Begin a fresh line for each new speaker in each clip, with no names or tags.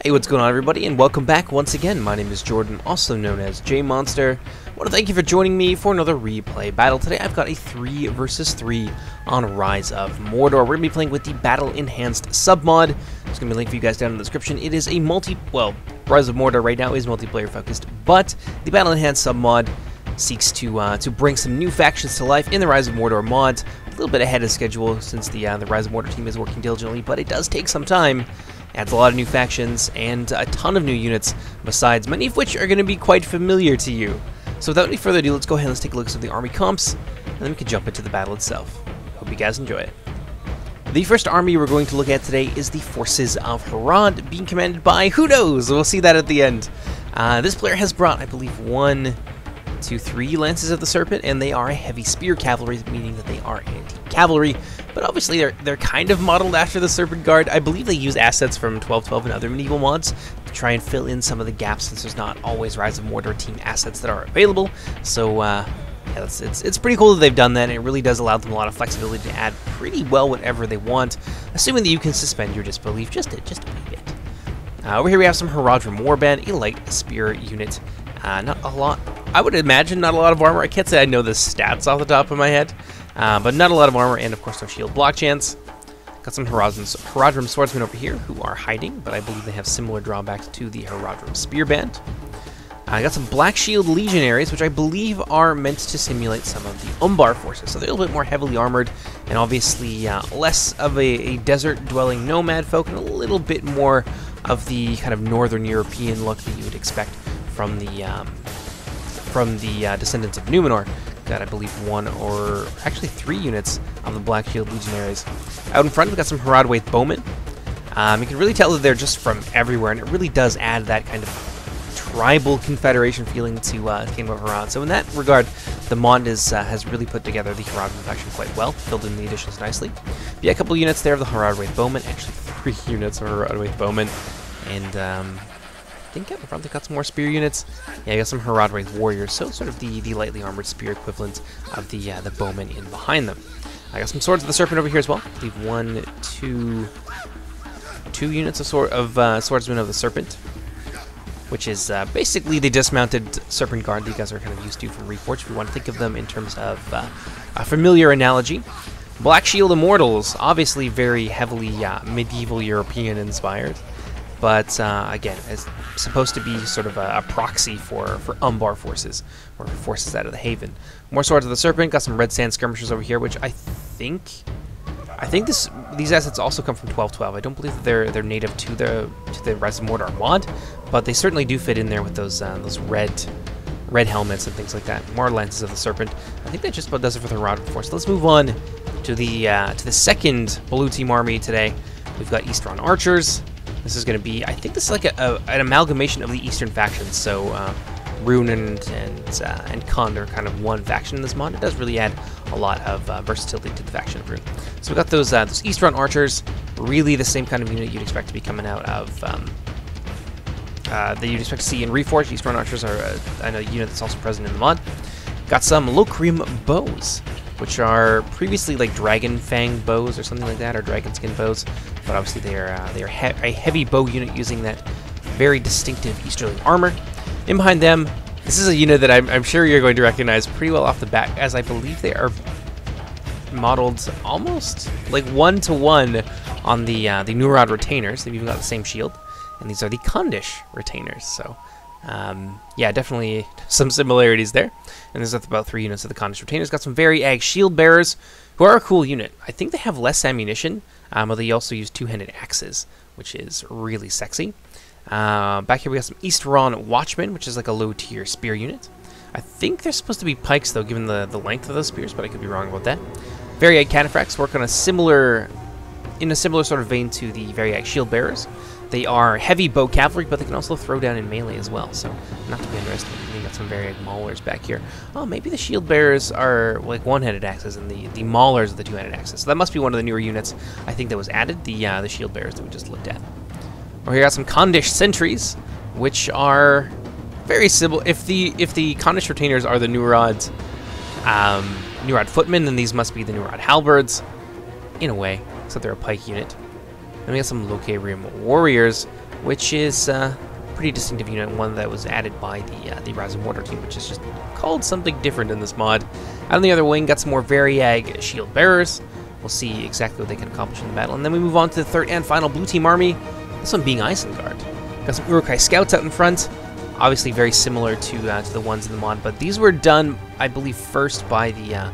Hey, what's going on, everybody, and welcome back once again. My name is Jordan, also known as JMonster. I want to thank you for joining me for another replay battle. Today I've got a 3 versus 3 on Rise of Mordor. We're going to be playing with the Battle Enhanced submod. There's going to be a link for you guys down in the description. It is a Rise of Mordor right now is multiplayer focused, but the Battle Enhanced submod seeks to bring some new factions to life in the Rise of Mordor mods. A little bit ahead of schedule since the Rise of Mordor team is working diligently, but it does take some time. Adds a lot of new factions and a ton of new units besides, many of which are going to be quite familiar to you. So without any further ado, let's go ahead and let's take a look at some of the army comps, and then we can jump into the battle itself. Hope you guys enjoy it. The first army we're going to look at today is the forces of Harad, being commanded by who knows? We'll see that at the end. This player has brought, I believe, 1, 2, 3 Lances of the Serpent, and they are a heavy spear cavalry, meaning that they are anti-cavalry. But obviously they're kind of modeled after the Serpent Guard. I believe they use assets from 1212 and other medieval mods to try and fill in some of the gaps, since there's not always Rise of Mordor team assets that are available. So yeah, it's pretty cool that they've done that, and it really does allow them a lot of flexibility to add pretty well whatever they want, assuming that you can suspend your disbelief just a wee bit. Over here we have some Haradrim Warband, a light spear unit. Not a lot. I would imagine not a lot of armor. I can't say I know the stats off the top of my head, but not a lot of armor, and of course no shield block chance. Got some Haradrim Swordsmen over here who are hiding, but I believe they have similar drawbacks to the Haradrim Spearband. I got some Black Shield Legionaries, which I believe are meant to simulate some of the Umbar forces, so they're a little bit more heavily armored, and obviously less of a desert-dwelling nomad folk, and a little bit more of the kind of northern European look that you would expect from the descendants of Numenor. Got, I believe, 1 or actually 3 units of the Black Shield Legionaries. Out in front, we've got some Haradwaith Bowmen. You can really tell that they're just from everywhere, and it really does add that kind of tribal confederation feeling to Kingdom of Harad. So in that regard, the mod has really put together the Haradrim faction quite well, filled in the additions nicely. But yeah, a couple units there of the Haradwaith Bowmen, actually 3 units of Haradwaith Bowmen, and I think out in front they've got some more spear units. Yeah, I got some Haradwaith warriors, so sort of the lightly armored spear equivalent of the bowmen in behind them. I got some swords of the serpent over here as well. I believe 1, 2 units of swordsmen of the serpent, which is basically the dismounted serpent guard that you guys are kind of used to from Reforged, if you want to think of them in terms of a familiar analogy. Black Shield Immortals, obviously very heavily medieval European inspired. But again, it's supposed to be sort of a proxy for Umbar forces, or forces out of the Haven. More Swords of the Serpent, got some Red Sand Skirmishers over here, which I think these assets also come from 1212. I don't believe that they're native to the Rise of Mordor mod, but they certainly do fit in there with those red helmets and things like that. More Lances of the Serpent. I think that just about does it for the Haradrim force. Let's move on to the second blue team army today. We've got Eastron Archers. This is going to be, I think this is like an amalgamation of the Eastern factions, so Rune and Khand are kind of one faction in this mod. It does really add a lot of versatility to the faction of Rune. So we've got those Eastron Archers, really the same kind of unit you'd expect to be coming out of, that you'd expect to see in Reforged. Eastron Archers are a unit that's also present in the mod. Got some Lokrim Bows, which are previously like Dragon Fang bows or something like that, or Dragon Skin bows, but obviously they are a heavy bow unit using that very distinctive Easterling armor. In behind them, this is a unit that I'm sure you're going to recognize pretty well off the bat, as I believe they are modeled almost like 1-to-1 on the Nurad Retainers. They've even got the same shield, and these are the Khandish Retainers. So yeah, definitely some similarities there. And there's about 3 units of the Khandish Retainers. Got some Variag Shield Bearers, who are a cool unit. I think they have less ammunition, but they also use 2-handed axes, which is really sexy. Back here we got some Eastron Watchmen, which is like a low-tier spear unit. I think they're supposed to be pikes, though, given the length of those spears, but I could be wrong about that. Variag Cataphracts work on in a similar sort of vein to the Variag Shield Bearers. They are heavy bow cavalry, but they can also throw down in melee as well, so not to be underestimated. We got some Variag Maulers back here. Oh, maybe the Shield Bearers are like 1-handed axes, and the Maulers are the 2-handed axes. So that must be one of the newer units, I think, that was added, the Shield Bearers that we just looked at. Over here, got some Khandish Sentries, which are very similar. If the Khandish Retainers are the Nurad Footmen, then these must be the Nurad Halberds, in a way, except they're a pike unit. Then we got some Lokrim Warriors, which is pretty distinctive unit, one that was added by the Rise of Mordor team, which is just called something different in this mod. Out on the other wing, got some more Variag shield bearers. We'll see exactly what they can accomplish in the battle. And then we move on to the third and final blue team army, this one being Isengard. Got some Uruk-hai scouts out in front, obviously very similar to the ones in the mod, but these were done, I believe, first by the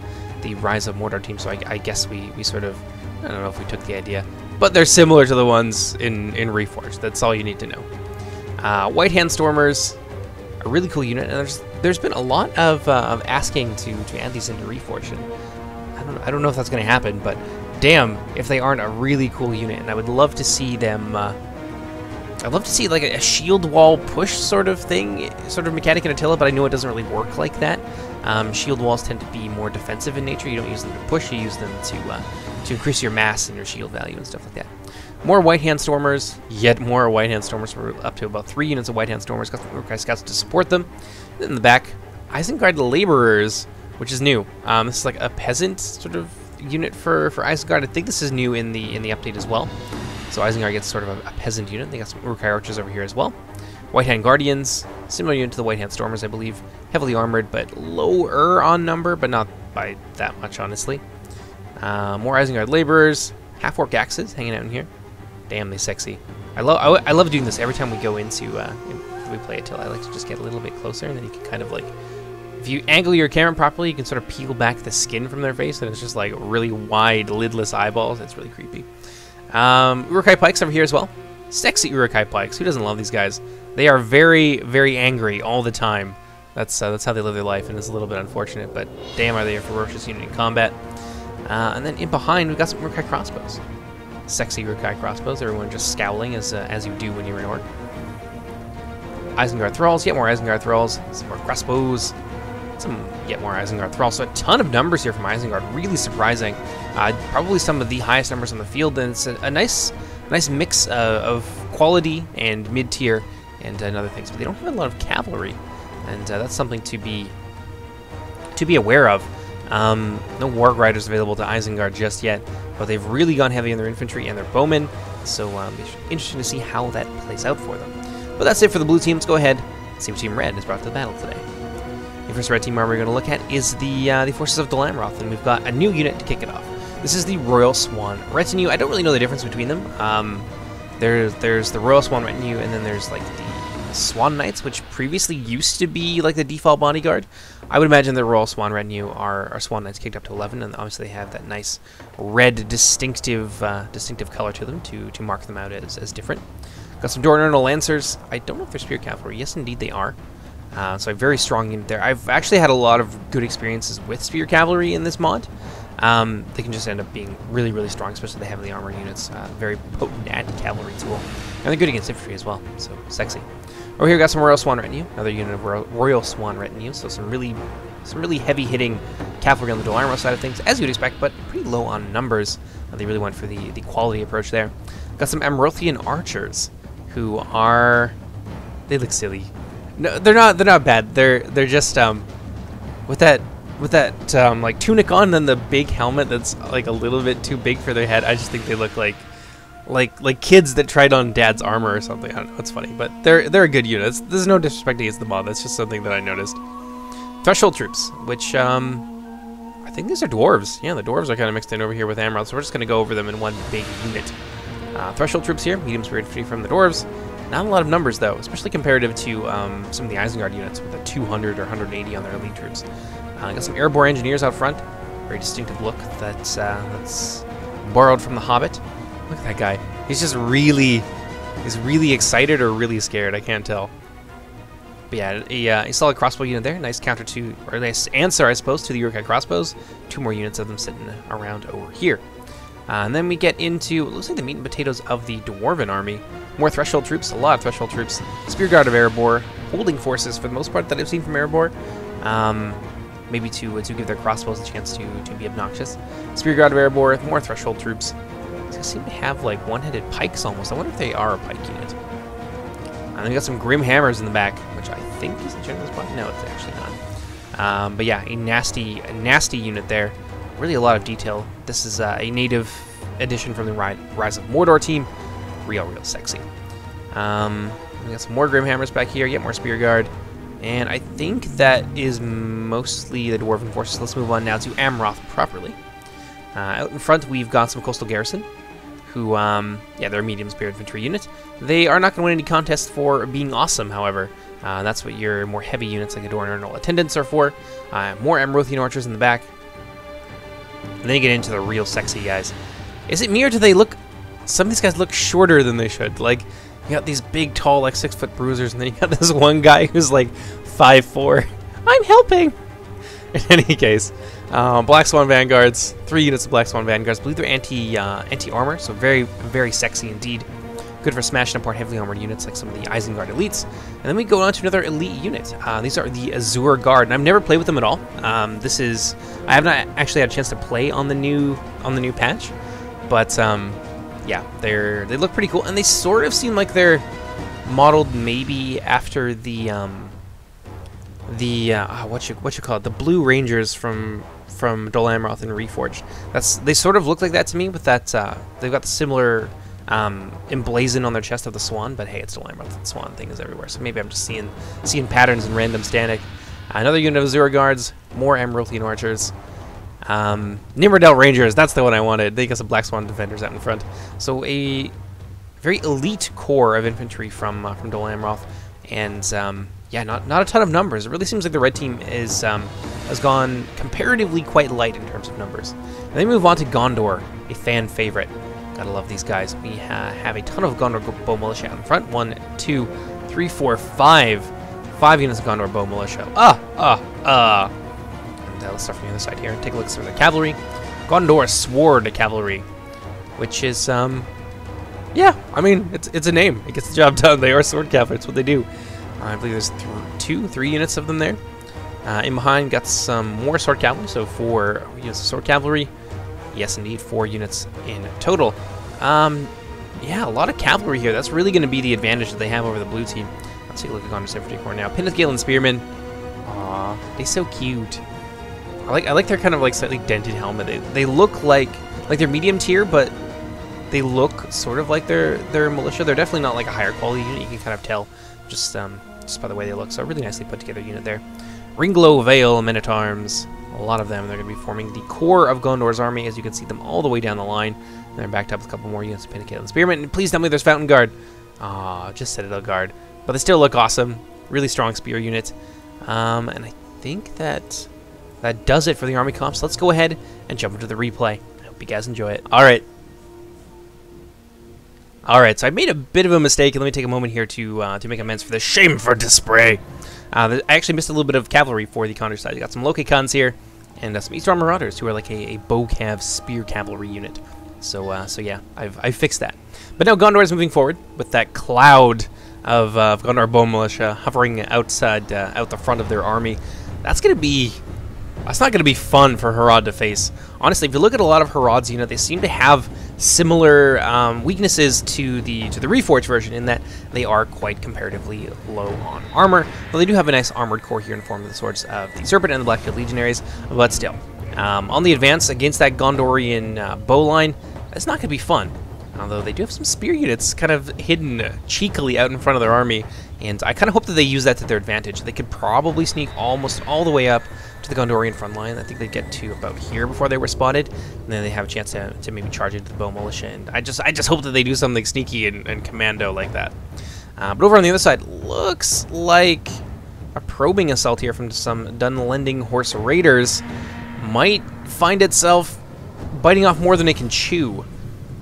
Rise of Mordor team, so I guess we sort of, I don't know if we took the idea, but they're similar to the ones in Reforged. That's all you need to know. White Hand Stormers, a really cool unit, and there's been a lot of asking to add these into Reforged. And I don't know if that's going to happen, but damn, if they aren't a really cool unit, and I would love to see them. I'd love to see like a shield wall push sort of thing, sort of mechanic in Attila, but I know it doesn't really work like that. Shield walls tend to be more defensive in nature. You don't use them to push; you use them to increase your mass and your shield value and stuff like that. More White Hand Stormers, yet more White Hand Stormers. We're up to about 3 units of White Hand Stormers. Got some Uruk-hai scouts to support them. Then in the back, Isengard Laborers, which is new. This is like a peasant sort of unit for Isengard. I think this is new in the update as well. So Isengard gets sort of a peasant unit. They got some Uruk-hai archers over here as well. White Hand Guardians, similar unit to the White Hand Stormers, I believe. Heavily armored, but lower on number, but not by that much, honestly. More Isengard Laborers, half-orc axes hanging out in here. Damn, they sexy. I love doing this every time we go into we play Attila. I like to just get a little bit closer, and then you can kind of like, if you angle your camera properly, you can sort of peel back the skin from their face, and it's just like really wide, lidless eyeballs. It's really creepy. Uruk-hai Pikes over here as well. Sexy Uruk-hai Pikes. Who doesn't love these guys? They are very, very angry all the time. That's how they live their life, and it's a little bit unfortunate, but damn, are they a ferocious unit in combat. And then in behind, we've got some Uruk-hai Crossbows. Sexy Uruk-hai Crossbows. Everyone just scowling as you do when you're an orc. Isengard Thralls. Yet more Isengard Thralls. Some more Crossbows. Yet more Isengard Thralls. So a ton of numbers here from Isengard. Really surprising. Probably some of the highest numbers on the field, and it's a nice mix of quality and mid-tier and other things. But they don't have a lot of cavalry, and that's something to be aware of. No Warg Riders available to Isengard just yet, but they've really gone heavy on their infantry and their bowmen, so it's interesting to see how that plays out for them. But that's it for the blue team. Let's go ahead and see what Team Red has brought to the battle today. The first red team army we're going to look at is the forces of Dol Amroth, and we've got a new unit to kick it off. This is the Royal Swan Retinue. I don't really know the difference between them. There's the Royal Swan Retinue, and then there's like the Swan Knights, which previously used to be like the default bodyguard. I would imagine the Royal Swan Retinue are Swan Knights kicked up to 11, and obviously they have that nice red distinctive color to them to mark them out as different. Got some Dornernal Lancers. I don't know if they're Spear Cavalry. Yes, indeed they are. So a very strong unit there. I've actually had a lot of good experiences with Spear Cavalry in this mod. They can just end up being really, really strong, especially the heavily armored units. Very potent anti-cavalry tool. And they're good against infantry as well, so sexy. Over here we got some Royal Swan Retinue, another unit of Royal Swan Retinue, so some really heavy-hitting cavalry on the Dol Amroth side of things, as you'd expect, but pretty low on numbers. They really went for the quality approach there. Got some Amrothian Archers, who are... they look silly. No, they're not bad. They're just with that like tunic on, and then the big helmet that's like a little bit too big for their head. I just think they look like kids that tried on dad's armor or something. I don't know. It's funny, but they're a good unit. There's no disrespect against the mod. That's just something that I noticed. Threshold troops, which I think these are dwarves. Yeah, the dwarves are kind of mixed in over here with Amroth, so we're just gonna go over them in one big unit. Threshold troops here, medium spear infantry from the dwarves. Not a lot of numbers, though, especially comparative to some of the Isengard units with a 200 or 180 on their elite troops. Got some airborne engineers out front. Very distinctive look that's borrowed from The Hobbit. Look at that guy. He's just really excited or really scared. I can't tell. But yeah, a solid crossbow unit there. Nice counter to, or nice answer, I suppose, to the Uruk-hai crossbows. 2 more units of them sitting around over here. And then we get into, it looks like the meat and potatoes of the Dwarven army. More Threshold troops, a lot of Threshold troops. Spear Guard of Erebor, holding forces for the most part that I've seen from Erebor. Maybe to give their crossbows a chance to be obnoxious. Spear Guard of Erebor, more Threshold troops. They seem to have like one-headed pikes almost. I wonder if they are a pike unit. And then we got some Grim Hammers in the back, which I think is a general's pike. No, it's actually not. But yeah, a nasty unit there. Really a lot of detail. This is a native addition from the Rise of Mordor team. Real sexy. We got some more Grimhammers back here. Get more Spear Guard. And I think that is mostly the Dwarven forces. Let's move on now to Amroth properly. Out in front, we've got some Coastal Garrison, who, yeah, they're a medium spear infantry unit. They are not going to win any contests for being awesome, however. That's what your more heavy units like Adornal Attendants are for. More Amrothian archers in the back. And then you get into the real sexy guys. Is it me, or do they look... Some of these guys look shorter than they should. Like, you got these big, tall, like 6-foot bruisers, and then you got this one guy who's like 5'4". I'm helping! In any case, Black Swan Vanguards, 3 units of Black Swan Vanguards. I believe they're anti-armor, so very, very sexy indeed. Good for smashing apart heavily armored units like some of the Isengard elites. And then we go on to another elite unit. These are the Azure Guard, and I've never played with them at all. I have not actually had a chance to play on the new patch, but yeah, they look pretty cool, and they sort of seem like they're modeled maybe after the what you call it, the Blue Rangers from Dol Amroth and Reforged. They sort of look like that to me, with that they've got the similar emblazoned on their chest of the swan, but hey, it's Dol Amroth. The swan thing is everywhere, so maybe I'm just seeing patterns in random static. Another unit of Azure Guards, more Amrothian archers. Nimrodel Rangers, that's the one I wanted. They got some Black Swan Defenders out in front. So a very elite core of infantry from Dol Amroth, and yeah, not a ton of numbers. It really seems like the red team is has gone comparatively quite light in terms of numbers. And then we move on to Gondor, a fan favorite. Gotta love these guys. We have a ton of Gondor Bow Militia out in front. 1, 2, 3, 4, 5 units of Gondor Bow Militia. And let's start from the other side here and take a look at some of the cavalry. Gondor Sword Cavalry, which is yeah, I mean, it's a name. It gets the job done. They are sword cavalry. It's what they do. I believe there's 3 units of them there. In behind, got some more sword cavalry, so 4 units of sword cavalry. Yes, indeed, 4 units in total. Yeah, a lot of cavalry here. That's really going to be the advantage that they have over the blue team. Let's take a look at Gondor's infantry corps now. Pinnacle Spearmen. Aw, they're so cute. I like their kind of like slightly dented helmet. They look like they're medium tier, but they look sort of like they're militia. They're definitely not like a higher quality unit. You can kind of tell just by the way they look. So a really nicely put together unit there. Ringlow Vale Men-at-Arms. A lot of them. They're going to be forming the core of Gondor's army, as you can see them all the way down the line. And they're backed up with a couple more units of Pinnacle and Spearmen. And please tell me there's Fountain Guard. Ah, just Citadel Guard. But they still look awesome. Really strong spear unit. And I think that does it for the army comps. Let's go ahead and jump into the replay. I hope you guys enjoy it. Alright, so I made a bit of a mistake, and let me take a moment here to make amends for the shameful display. I actually missed a little bit of cavalry for the Condor side. You got some Loki-Cons here, and some Easterlings Marauders, who are like a bow cav spear cavalry unit. So yeah, I've fixed that. But now Gondor is moving forward with that cloud of Gondor Bow Militia hovering outside, out the front of their army. That's not going to be fun for Harad to face. Honestly, if you look at a lot of Harad's unit, they seem to have similar weaknesses to the Reforged version, in that they are quite comparatively low on armor. Though they do have a nice armored core here in form of the swords of the Serpent and the Blackfield Legionaries, but still. On the advance against that Gondorian bow line, it's not going to be fun. Although they do have some spear units kind of hidden cheekily out in front of their army, and I kind of hope that they use that to their advantage. They could probably sneak almost all the way up to the Gondorian front line. I think they'd get to about here before they were spotted, and then they have a chance to maybe charge into the bow militia. And I just hope that they do something sneaky and commando like that. But over on the other side, looks like a probing assault here from some Dunlending Horse Raiders might find itself biting off more than it can chew.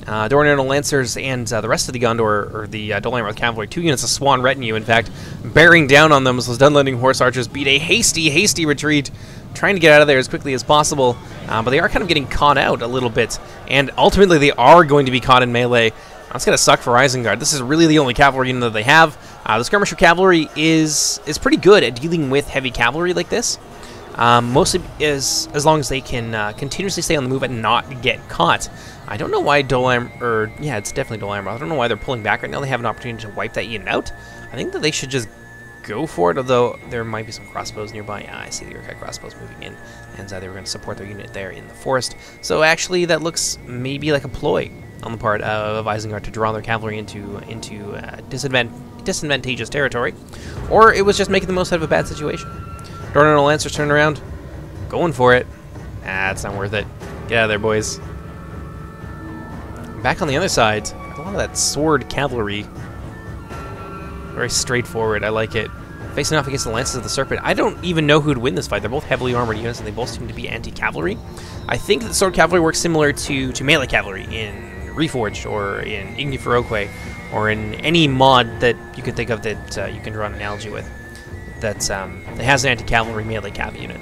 Dornano Lancers and the rest of the Gondor, or the Dol Amroth Cavalry, 2 units of Swan Retinue, in fact, bearing down on them as those Dunlending Horse Archers beat a hasty retreat, trying to get out of there as quickly as possible. But they are kind of getting caught out a little bit, and ultimately they are going to be caught in melee. That's going to suck for Isengard. This is really the only cavalry unit that they have. The Skirmisher Cavalry is pretty good at dealing with heavy cavalry like this. Mostly as long as they can continuously stay on the move and not get caught. I don't know why yeah, it's definitely Dol Amroth. I don't know why they're pulling back right now. They have an opportunity to wipe that unit out. I think that they should just go for it, although there might be some crossbows nearby. Yeah, I see the Urkai crossbows moving in, and they were going to support their unit there in the forest. So actually, that looks maybe like a ploy. on the part of Isengard to draw their cavalry into disadvantageous territory, or it was just making the most out of a bad situation. Dornan and Lancers turn around, going for it. Ah, it's not worth it. Get out of there, boys. Back on the other side, a lot of that sword cavalry. Very straightforward. I like it. Facing off against the Lances of the Serpent. I don't even know who'd win this fight. They're both heavily armored units, and they both seem to be anti-cavalry. I think that sword cavalry works similar to melee cavalry in Reforged, or in Igni Feroque, or in any mod that you could think of that you can draw an analogy with. That has an anti-cavalry melee cav unit.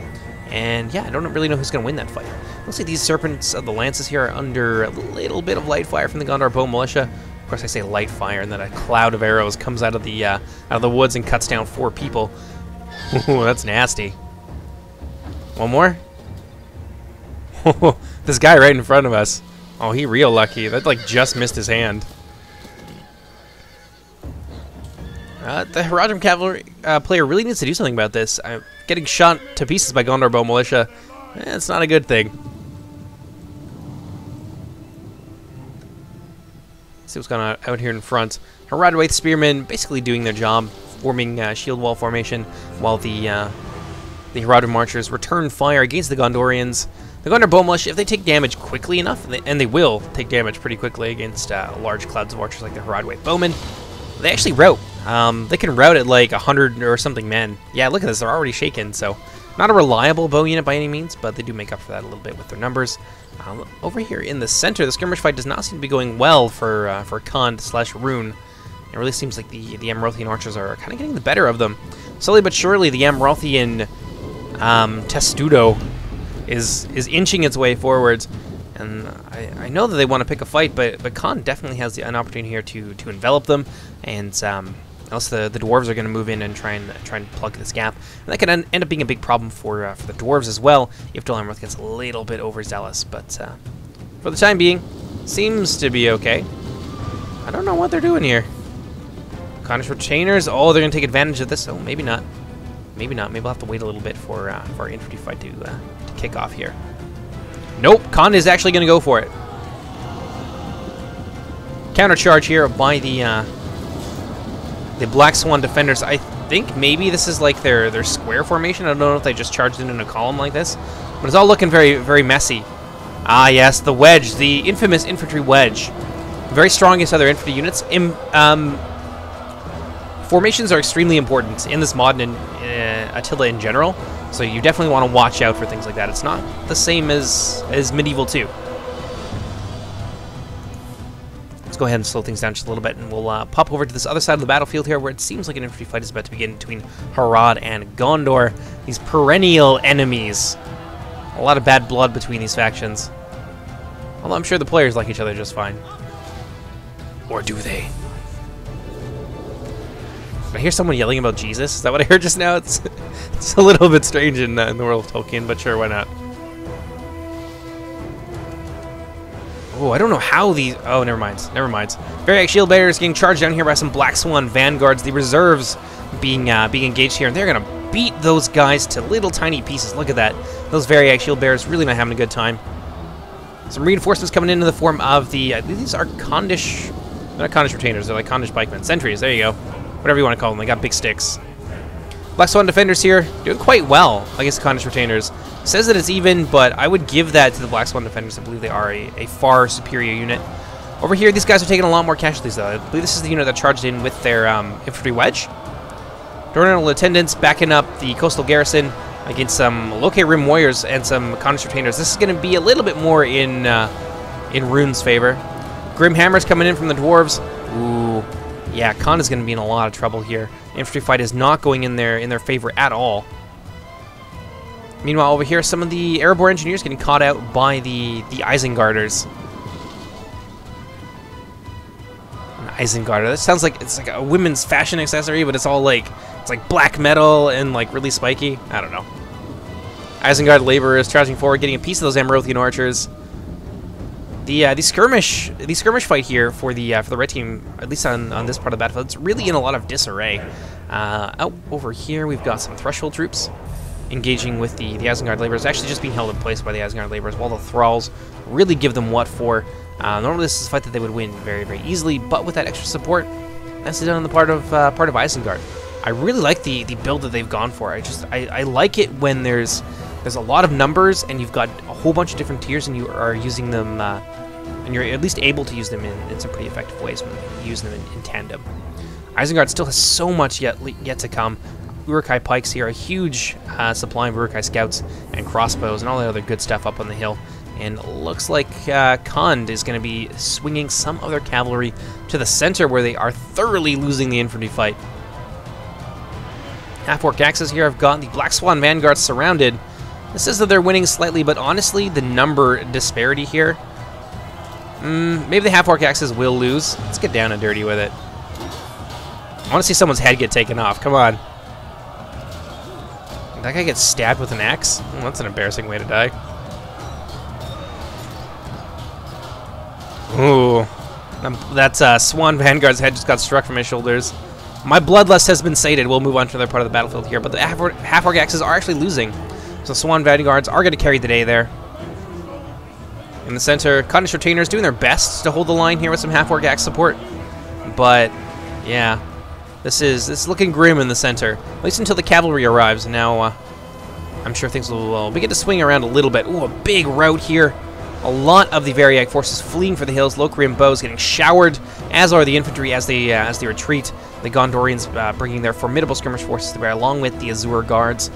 And yeah, I don't really know who's going to win that fight. Looks like these Serpents of the Lances here are under a little bit of light fire from the Gondor Bow Militia. Of course, I say light fire, and then a cloud of arrows comes out of the woods and cuts down 4 people. Ooh, that's nasty. One more? This guy right in front of us. Oh, he real lucky. That like just missed his hand. The Harad cavalry player really needs to do something about this. Getting shot to pieces by Gondor Bow Militia. It's not a good thing. See what's going on out here in front. Harad Wraith Spearmen basically doing their job, forming shield wall formation, while the Harad Marchers return fire against the Gondorians. The Gondor Bow Militia, if they take damage quickly enough, and they will take damage pretty quickly against large clouds of archers like the Harad Wraith Bowmen, they actually rout. They can rout at like 100 or something men. Yeah, look at this, they're already shaken, so not a reliable bow unit by any means, but they do make up for that a little bit with their numbers. Over here in the center, the skirmish fight does not seem to be going well for Khand/Rune. It really seems like the Amrothian archers are kind of getting the better of them. Slowly but surely, the Amrothian Testudo is inching its way forwards, and I know that they want to pick a fight, but Khand definitely has an opportunity here to envelop them, and else the dwarves are going to move in and try and plug this gap, and that could end up being a big problem for the dwarves as well if Dol Amroth gets a little bit overzealous. But for the time being, seems to be okay. I don't know what they're doing here. Khanish retainers. Oh, they're going to take advantage of this. Oh, maybe not. Maybe not. Maybe we'll have to wait a little bit for our infantry fight to kick off here. Nope, Khand is actually going to go for it. Countercharge here by the Black Swan defenders. I think maybe this is like their square formation. I don't know if they just charged in a column like this, but it's all looking very, very messy. Ah, yes, the wedge, the infamous infantry wedge. Very strong against other infantry units. Formations are extremely important in this mod and Attila in general, so you definitely want to watch out for things like that. It's not the same as Medieval 2. Let's go ahead and slow things down just a little bit, and we'll pop over to this other side of the battlefield here, where it seems like an infantry fight is about to begin between Harad and Gondor. These perennial enemies. A lot of bad blood between these factions. Although I'm sure the players like each other just fine. Or do they? I hear someone yelling about Jesus. Is that what I heard just now? It's a little bit strange in the world of Tolkien, but sure, why not? Oh, I don't know how these... Oh, never mind. Never mind. Variac shield bearers getting charged down here by some Black Swan vanguards. The reserves being engaged here, and they're going to beat those guys to little tiny pieces. Look at that. Those Variac shield bearers really not having a good time. Some reinforcements coming in the form of the... I believe these are Khandish... They're not Khandish retainers. They're like Khandish pikemen. Sentries. There you go. Whatever you want to call them. They got big sticks. Black Swan defenders here doing quite well against the Khandish retainers. Says that it's even, but I would give that to the Black Swan defenders. I believe they are a far superior unit. Over here, these guys are taking a lot more casualties, though. I believe this is the unit that charged in with their infantry wedge. Dornal attendants backing up the coastal garrison against some Loke Rim warriors and some Khandish retainers. This is going to be a little bit more in Rune's favor. Grim hammers coming in from the dwarves. Ooh. Yeah, Khand is going to be in a lot of trouble here. Infantry fight is not going in their favor at all. Meanwhile, over here, some of the Erebor engineers getting caught out by the Isengarders. An Isengarder. That sounds like it's like a women's fashion accessory, but it's all like black metal and like really spiky. I don't know. Isengard laborers charging forward, getting a piece of those Amrothian archers. The skirmish fight here for the red team, at least on this part of the battlefield, it's really in a lot of disarray. Out over here, we've got some Threshold troops engaging with the Isengard laborers, actually just being held in place by the Isengard laborers, while the Thralls really give them what for. Normally this is a fight that they would win very, very easily, but with that extra support, nicely done on the part of Isengard. I really like the build that they've gone for. I like it when there's a lot of numbers and you've got a whole bunch of different tiers and you are using them, and you're at least able to use them in some pretty effective ways when you use them in tandem. Isengard still has so much yet to come. Uruk-hai pikes here, a huge supply of Uruk-hai scouts and crossbows and all the other good stuff up on the hill. And looks like Khand is going to be swinging some of their cavalry to the center where they are thoroughly losing the infantry fight. Half-orc axes here have got the Black Swan vanguard surrounded. This says that they're winning slightly, but honestly, the number disparity here, maybe the half-orc axes will lose. Let's get down and dirty with it. I want to see someone's head get taken off. Come on. That guy gets stabbed with an axe? Well, that's an embarrassing way to die. Ooh. That Swan Vanguard's head just got struck from his shoulders. My bloodlust has been sated. We'll move on to another part of the battlefield here, but the half-orc axes are actually losing. So Swan Vanguards are going to carry the day there. In the center, Khanish Retainers doing their best to hold the line here with some half-orc axe support. But, yeah. This is looking grim in the center, at least until the cavalry arrives. And now, I'm sure things will begin to swing around a little bit. Ooh, a big rout here. A lot of the Variag forces fleeing for the hills. Lokrian bows getting showered, as are the infantry as they retreat. The Gondorians bringing their formidable skirmish forces to bear, along with the Azure guards.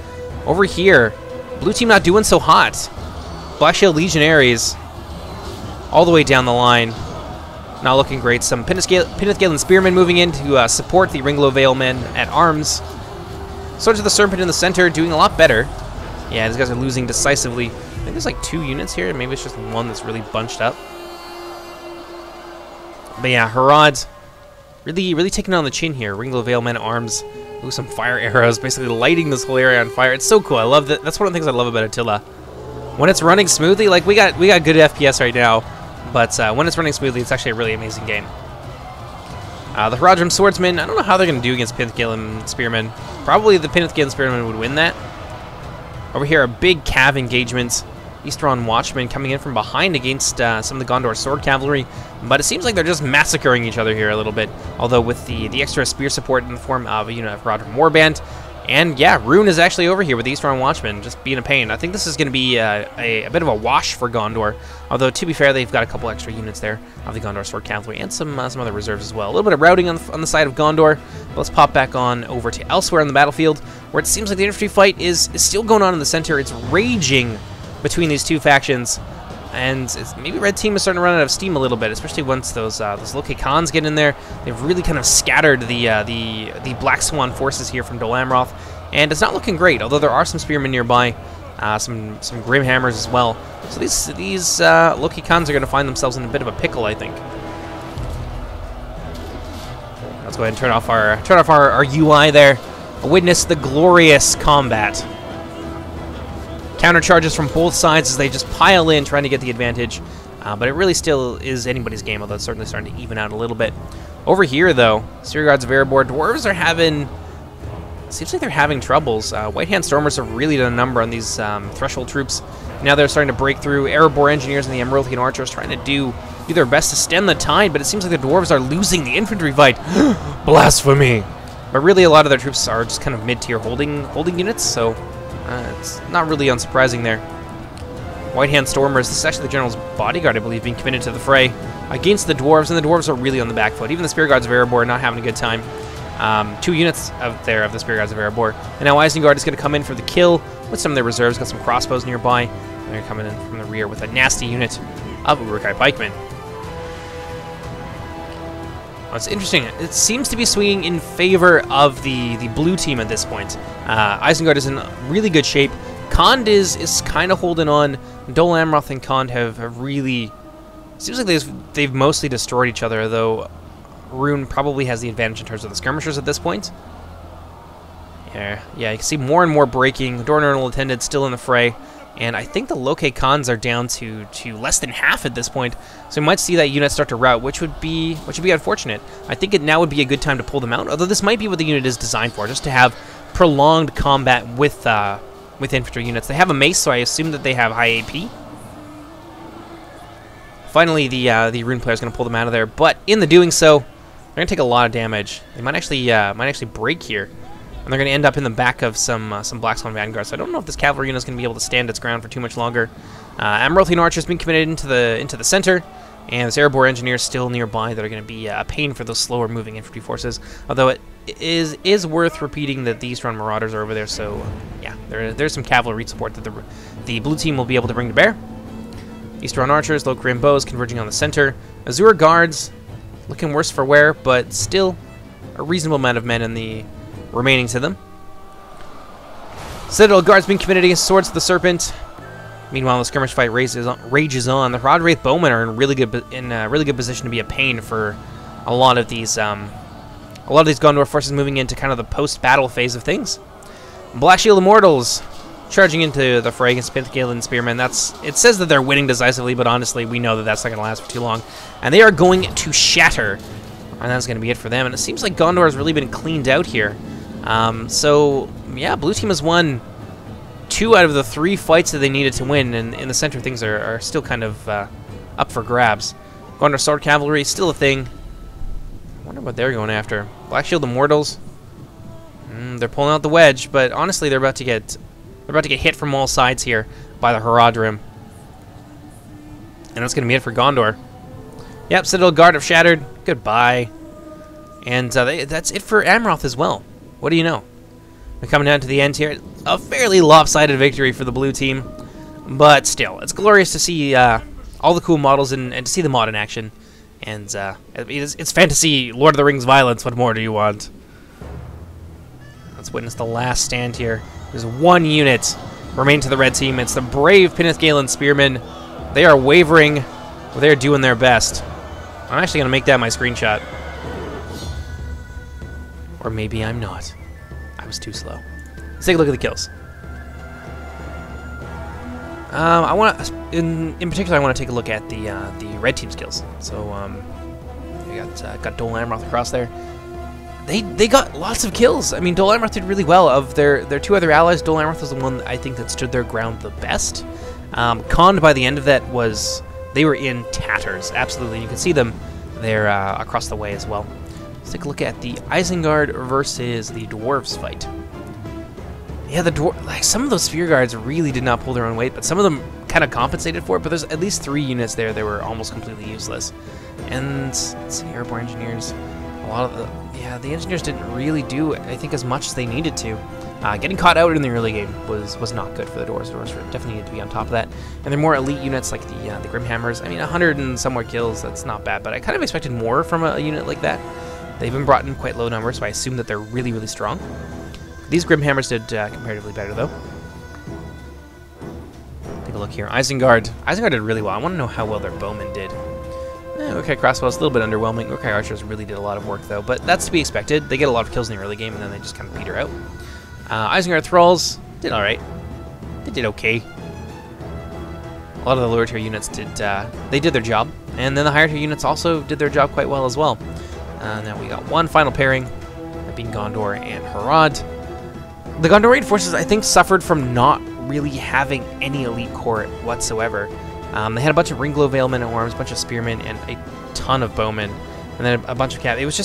Over here, blue team not doing so hot. Black Shield Legionaries all the way down the line. Not looking great. Some Pinithgalen Spearmen moving in to support the Ringlow Vale men at arms. Swords of the Serpent in the center doing a lot better. Yeah, these guys are losing decisively. I think there's like 2 units here. Maybe it's just one that's really bunched up. But yeah, Harad really taking it on the chin here. Ringlow Vale men at arms. Ooh, some fire arrows, basically lighting this whole area on fire. It's so cool. I love that. That's one of the things I love about Attila. When it's running smoothly, like we got good FPS right now. But when it's running smoothly, it's actually a really amazing game. The Haradrim Swordsmen, I don't know how they're going to do against Pinithgalen Spearmen. Probably the Pinithgalen Spearmen would win that. Over here, a big cav engagement. Easterlings Watchmen coming in from behind against some of the Gondor Sword Cavalry. But it seems like they're just massacring each other here a little bit. Although with the extra spear support in the form of a unit of Haradrim Warband. And yeah, Rune is actually over here with the Easterlings Watchmen, just being a pain. I think this is going to be a bit of a wash for Gondor. Although, to be fair, they've got a couple extra units there of the Gondor Sword Cavalry and some other reserves as well. A little bit of routing on the side of Gondor. But let's pop back on over to elsewhere on the battlefield, where it seems like the infantry fight is still going on in the center. It's raging between these two factions. And maybe Red Team is starting to run out of steam a little bit, especially once those Lokhay Khans get in there. They've really kind of scattered the Black Swan forces here from Dol Amroth, and it's not looking great. Although there are some spearmen nearby, some grim hammers as well. So these Lokhay Khans are going to find themselves in a bit of a pickle, I think. Let's go ahead and turn off our UI there. Witness the glorious combat. Counter charges from both sides as they just pile in, trying to get the advantage. But it really still is anybody's game, although it's certainly starting to even out a little bit. Over here, though, Seerguards of Erebor, Dwarves are having... Seems like they're having troubles. White Hand Stormers have really done a number on these Threshold troops. Now they're starting to break through. Erebor Engineers and the Emeraldian Archers trying to do their best to stem the tide, but it seems like the Dwarves are losing the infantry fight. Blasphemy! But really, a lot of their troops are just kind of mid-tier holding units, so... it's not really unsurprising there. White Hand Stormers, this is actually the General's bodyguard, I believe, being committed to the fray against the Dwarves, and the Dwarves are really on the back foot. Even the Spear Guards of Erebor are not having a good time. 2 units of the Spear Guards of Erebor. And now Isengard is going to come in for the kill with some of their reserves. Got some crossbows nearby. And they're coming in from the rear with a nasty unit of Uruk-hai pikemen. It's interesting. It seems to be swinging in favor of the blue team at this point. Isengard is in really good shape. Khand is kind of holding on. Dol Amroth and Khand have really... Seems like they've mostly destroyed each other, though Rune probably has the advantage in terms of the skirmishers at this point. Yeah, you can see more and more breaking. Dornernal attended still in the fray. And I think the Lokhay Khans are down to less than half at this point, so we might see that unit start to rout, which would be unfortunate. I think now would be a good time to pull them out. Although this might be what the unit is designed for, just to have prolonged combat with infantry units. They have a mace, so I assume that they have high AP. finally, the rune player is going to pull them out of there, but in the doing so, they're going to take a lot of damage. They might actually break here, and they're going to end up in the back of some Blackswan Vanguard. So I don't know if this cavalry unit is going to be able to stand its ground for too much longer. Amrothian archers being committed into the center, and this airborne engineers still nearby that are going to be a pain for those slower moving infantry forces. Although it is worth repeating that the Eastern Marauders are over there, so yeah, there's some cavalry support that the blue team will be able to bring to bear. Eastern archers, Lokrian bows converging on the center. Azure guards looking worse for wear, but still a reasonable amount of men in the remaining to them. Citadel guards being committed against Swords of the Serpent. Meanwhile, the skirmish fight rages on. The Harad Wraith bowmen are in a really good position to be a pain for a lot of these Gondor forces moving into kind of the post-battle phase of things. Black Shield Immortals charging into the fray against Pithgalen Spearmen. It says that they're winning decisively, but honestly, we know that that's not going to last for too long. And they are going to shatter, and that's going to be it for them. And it seems like Gondor has really been cleaned out here. So yeah, blue team has won 2 out of the 3 fights that they needed to win, and in the center things are still kind of up for grabs. Gondor Sword Cavalry still a thing. I wonder what they're going after. Black Shield Immortals. They're pulling out the wedge, but honestly, they're about to get hit from all sides here by the Haradrim. And that's going to be it for Gondor. Yep, Citadel Guard have shattered. Goodbye. And that's it for Amroth as well. What do you know? We're coming down to the end here. A fairly lopsided victory for the blue team. But still, it's glorious to see all the cool models and to see the mod in action. And it's fantasy, Lord of the Rings violence. What more do you want? Let's witness the last stand here. There's 1 unit remain to the red team. It's the brave Pithgalen Spearmen. They are wavering. They're doing their best. I'm actually going to make that my screenshot. Or maybe I'm not. I was too slow. Let's take a look at the kills. I want to, in particular, I want to take a look at the red team's kills. So we got Dol Amroth across there. They got lots of kills. I mean, Dol Amroth did really well. Of their 2 other allies, Dol Amroth was the one I think that stood their ground the best. Khand, by the end of that, they were in tatters. Absolutely, you can see them there across the way as well. Let's take a look at the Isengard versus the Dwarves fight. Yeah, some of those spear guards really did not pull their own weight, but some of them kind of compensated for it. But there's at least 3 units there that were almost completely useless. And let's see, airborne engineers. A lot of the engineers didn't really do, I think, as much as they needed to. Getting caught out in the early game was not good for the Dwarves. The Dwarves definitely need to be on top of that. And they're more elite units like the Grimhammers. I mean, 100 and some more kills, that's not bad, but I kind of expected more from a unit like that. They've been brought in quite low numbers, so I assume that they're really, really strong. These Grimhammers did comparatively better, though. Take a look here. Isengard did really well. I want to know how well their bowmen did. Okay, crossbows, a little bit underwhelming. Okay, archers really did a lot of work, though, but that's to be expected. They get a lot of kills in the early game, and then they just kind of peter out. Isengard Thralls did alright. They did okay. A lot of the lower tier units did their job, and then the higher tier units also did their job quite well as well. Now we got one final pairing, that being Gondor and Harad. The Gondorian forces, I think, suffered from not really having any elite core whatsoever. They had a bunch of Ringglow Valemen and Orms, a bunch of Spearmen, and a ton of Bowmen, and then a bunch of Cav. It's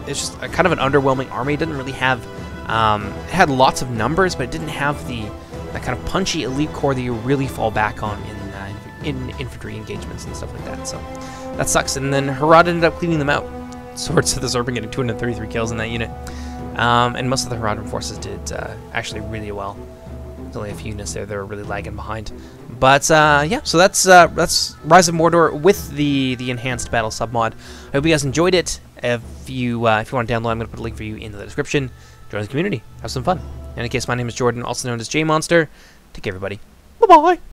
just a kind of an underwhelming army. It didn't really have, it had lots of numbers, but it didn't have that kind of punchy elite core that you really fall back on in infantry engagements and stuff like that. So that sucks. And then Harad ended up cleaning them out. Swords of the Serpent getting 233 kills in that unit. And most of the Haradrim forces did actually really well. There's only a few units there that are really lagging behind. But yeah, so that's Rise of Mordor with the enhanced battle submod. I hope you guys enjoyed it. If you want to download, I'm going to put a link for you in the description. Join the community. Have some fun. In any case, my name is Jordan, also known as JMonster. Take care, everybody. Bye-bye.